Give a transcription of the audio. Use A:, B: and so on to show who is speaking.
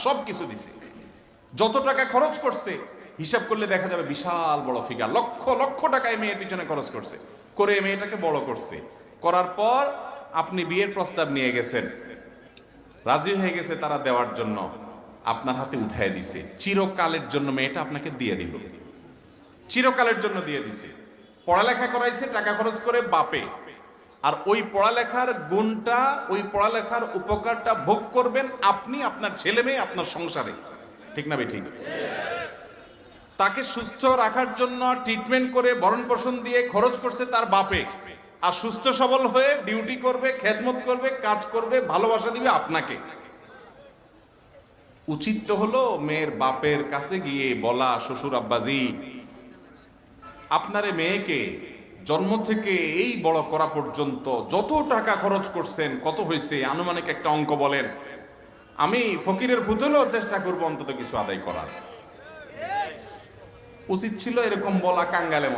A: সবকিছু দিছে, যত টাকা খরচ করছে হিসাব করলে দেখা যাবে বিশাল বড় ফিগার, লক্ষ লক্ষ টাকা এই মেয়ের পিছনে খরচ করছে, করে এই মেয়েটাকে বড় করছে। করার পর আপনি বিয়ের প্রস্তাব নিয়ে গেছেন, রাজি হয়ে গেছে তারা দেওয়ার জন্য, আপনার হাতে উঠায় দিছে, চিরকালের জন্য মেয়েটা আপনাকে দিয়ে দিল, চিরকালের জন্য দিয়ে দিছে। পড়ালেখা করাইছে টাকা খরচ করে বাপে, আর ওই পড়ালেখার গুণটা, ওই পড়ালেখার উপকারটা ভোগ করবেন আপনি, আপনার ছেলে মেয়ে, আপনার সংসারে। ঠিক না ভাই? ঠিক। তাকে সুস্থ রাখার জন্য ট্রিটমেন্ট করে ভরণ পোষণ দিয়ে খরচ করছে তার বাপে, আর সুস্থ সবল হয়ে ডিউটি করবে, খেদমত করবে, কাজ করবে, ভালোবাসা দিবে আপনাকে। উচিত তো হলো মেয়ের বাপের কাছে গিয়ে বলা, শ্বশুর আব্বাজি আপনারে মেয়েকে জন্ম থেকে এই বড় করা পর্যন্ত যত টাকা খরচ করছেন কত হয়েছে আনুমানিক একটা অঙ্ক বলেন, আমি ফকিরের ভূতেও চেষ্টা করবো অন্তত কিছু আদায় করার। উচিত ছিল এরকম বলা কাঙ্গালে মতো।